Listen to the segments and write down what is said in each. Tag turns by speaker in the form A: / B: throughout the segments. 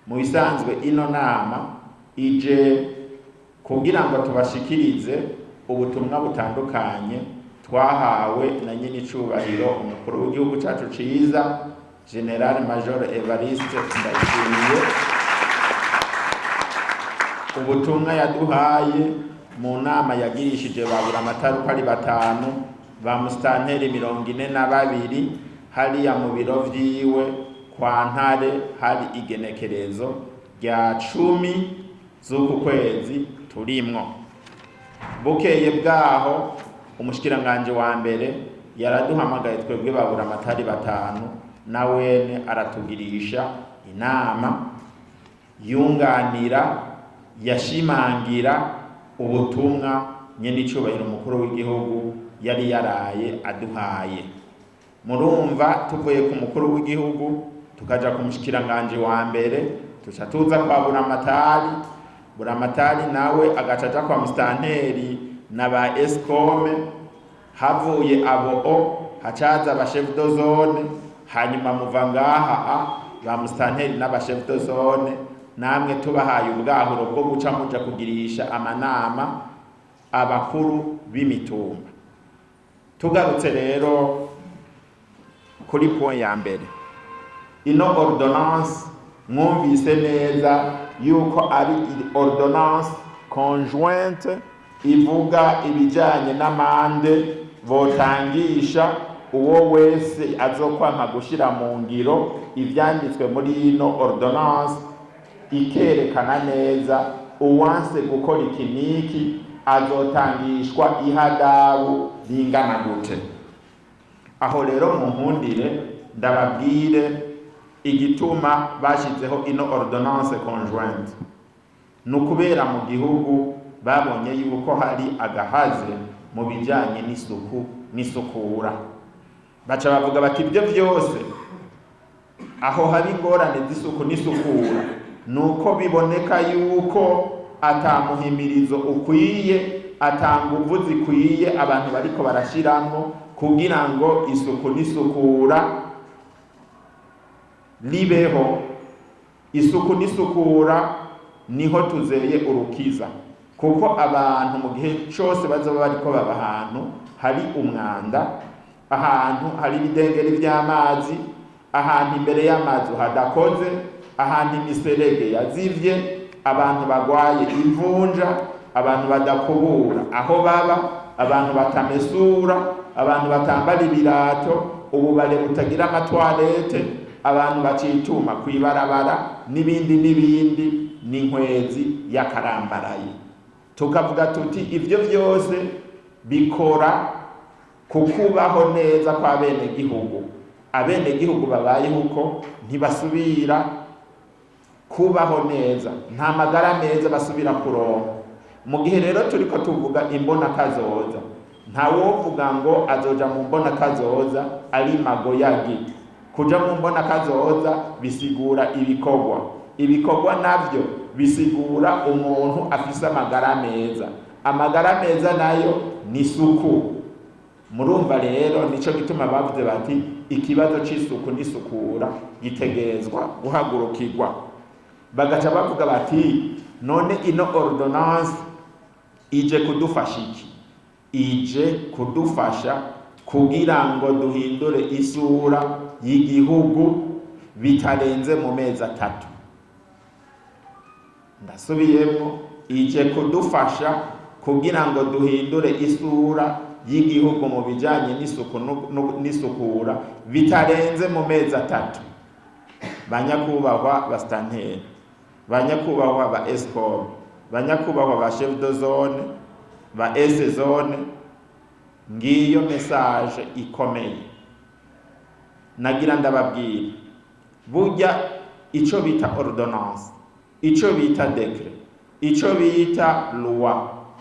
A: mu bisanzwe ino nama ije kugira ngo tubashikirize ubutumwa butandukanye twahawe na nyenicubahiro umukuru w'igihugu cacu ciza General Major Evariste Ndayishimiye. Ubutumwa yaduhaye mu nama yagirishije baburamatari uko ari batanu ba musitanteri 42 hariya mu biro vyiwe kwa Ntare hari igenekerezo rya 10 z'uku kwezi turimwo. Bukeye bwaho umushikiranganje wa mbere yaraduhamagaye twebwe baburamatari batanu nawene aratugirisha inama yunganira yashimangira ubutumwa nyenicubahiro umukuru w'igihugu yari yaraye aduhaye. Murumva tuvuye ku mukuru w'igihugu tukaja ku mushikiranganje wa mbere tuca tuza kwa buramatari nawe agacaja kwa mustanteri na ba escome, havuye abo hacaza ba chef de zone, hanyuma muva ngaha ba mustanteri n'aba chef de zone namwe tubahaye ubwahuro bwo guca muja kugirisha amanama abakuru b'imitumba. Tugarutse rero kuri point ya mbere, ino ordonnance mwumvise neza yuko ari ordonnance conjointe ivuga ibijanye n'amande botangisha uwo wese azokwama gushira mu ngiro ivyanditswe muri ino ordonnance, ikerekana neza uwanse gukora ikiniki azotangishwa ihadabu ringana gute. Aho rero mu nkundire ndababwire igituma bashizeho ino ordonnance conjointe. Nukubera mu gihugu babonye yuko hari agahaze mu bijanye n'isuku n'isukura, baca bavuga bati ibyo byose aho hari ingorane z'isuku n'isukura nuko biboneka yuko atamuhimirizo ukwiye, atanguvu zikwiye abantu bariko barashiramo kugira ngo isuku n'isukura libeho. Isuku n'isukura niho tuzeye urukiza, kuko abantu mu gihe cyose bazoba bariko baba ahantu hari umwanda, ahantu hari ibidengeri vy'amazi, ahantu imbere y'amazi hadakoze, ahantu imiserege yazivye, abantu bagwaye imvunja, abantu badakubura aho baba, abantu batamesura, abantu batambara ibirato, ububare butagira amatwarete, abantu bacituma kwibarabara n'ibindi n'inkwezi y'akarambaraye. Tukavuga tuti ivyo vyose bikora kukubaho neza kwa bene gihugu. Abene gihugu babaye huko ntibasubira kubaho neza, nta magara meza basubira kuronka. Mu gihe rero turiko tuvuga imbona kazoza, nta wovuga ngo azoja mu mbona kazoza ari magoyagi. Kuja mu mbona kazoza bisigura ibikorwa navyo bisigura umuntu afise amagara meza. Amagara meza nayo ni isuku. Murumva rero nico gituma bavuze bati ikibazo c'isuku n'isukura gitegezwa guhagurukirwa. Bagaca bavuga bati none ino ordonnance ije kudufasha iki? Ije kudufasha kugira ngo duhindure isura y'igihugu bitarenze mu mezi 3. Ndasubiyemo, ije kudufasha kugira ngo duhindure isura y'igihugu mu bijanye n'isuku n'isukura bitarenze mu mezi 3. Banyakubahwa ba stanteri, banyakubahwa ba escom, banyakubahwa ba chef de zone, ba ese zone, ngiyo message ikomeye. Nagira ndababwira, burya ico bita ordonnance, ico bita decret, ico bita loi,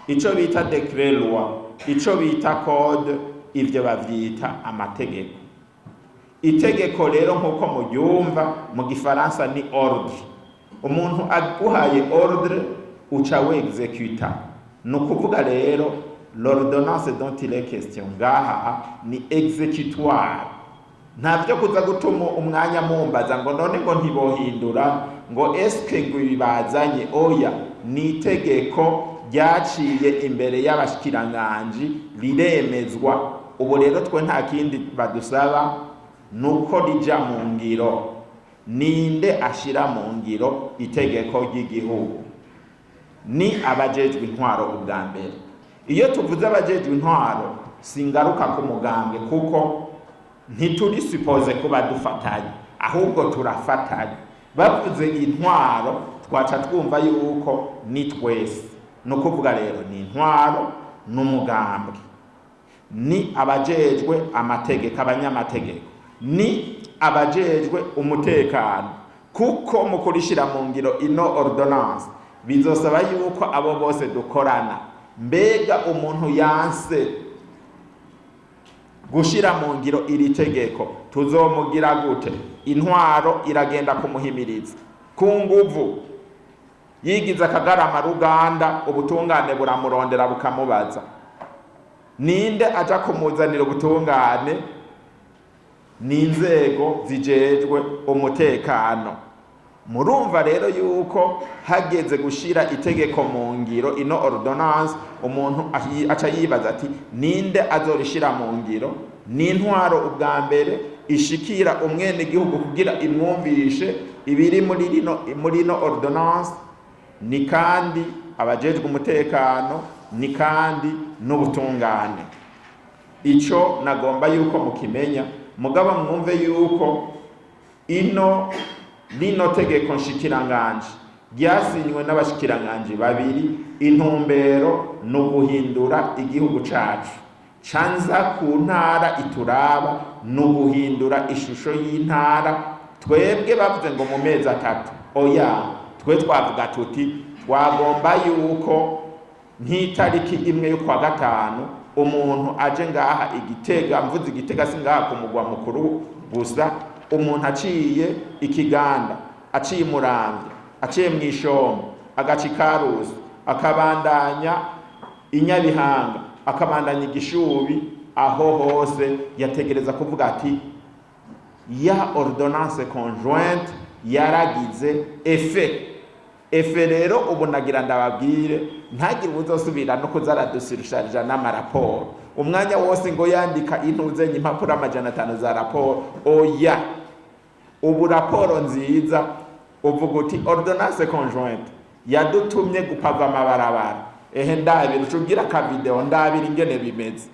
A: ico bita decret loi, ico bita code, ivyo bavyita amategeko. Itegeko rero nkuko muryumva mu gifaransa ni ordre. Umuntu aguhaye ordre uca wexecuta. Nukuvuga rero l'ordonnance dont il est question ngaha ni exécutoire. Ntavyo kuza gutuma umwanya mumbaza ngo none ngo ntibohindura ngo eske ngo ibazanye oya, ni itegeko ryaciye imbere y'abashikiranganji riremezwa. Ubu rero twe nta kindi badusaba nuko rija mu ngiro. Ninde ashira mu ngiro itegeko ry'igihugu? Ni abajejwe intwaro ubwa mbere. Iyo tuvuze abajejwe intwaro singaruka ku mugambwe kuko ntituri suppose kuba dufatanye, ahubwo turafatanye. Bavuze intwaro twaca twumva yuko ni twese. No kuvuga rero ni intwaro n'umugambwe, ni abajejwe amategeko, abanyamategeko, ni abajejwe umutekano, kuko mu kurishira mu ngiro ino ordonnance bizosaba yuko abo bose dukorana. Mbega umuntu yanse gushira mu ngiro iri tegeko tuzomugira gute? Intwaro iragenda kumuhimiriza ku nguvu, yigize akagarama ruganda, ubutungane buramurondera bukamubaza. Ninde aja kumuzanira ubutungane? Ni inzego zijejwe umutekano. Murumva rero yuko hageze gushira itegeko mu ngiro ino ordonnance, umuntu aca yibaza ati ninde azorishira mu ngiro? Ni intwaro ubwa mbere ishikira umwene gihugu kugira imwumvishe ibiri muri ino ordonnance, ni kandi abajejwe umutekano, ni kandi n'ubutungane. Ico nagomba yuko mukimenya, mugabo mwumve yuko lino tegeko nshikiranganje ryasinywe n'abashikiranganje babiri. Intumbero no guhindura igihugu cacu, canza ku ntara ituraba no guhindura ishusho y'intara. Twebwe bavuze ngo mu mezi 3, oya, twe twavuga tuti twagomba yuko nk'itariki imwe yo kwa gatanu umuntu aje ngaha Igitega, mvuze Igitega singaha ku mugwa mukuru gusa, umuntu aciye Ikiganda, aciye Muramvya, aciye Mwishombo, agaci Karusi, akabandanya Inyabihanga, akabandanya Igishubi, aho hose yategereza kuvuga ati ya ordonnance conjointe yaragize efe rero. Ubu nagira ndababwire ntagire uzosubira no kuzaradusirusharija n'amaraporo umwanya wose ngo yandika intuzenye impapuro 500 za raporo. Oya, ubu raporo nziza uvuga uti ordonnance conjointe yadutumye gupava amabarabara. Ndabira ucugira ka video ndabira ingene bimeze.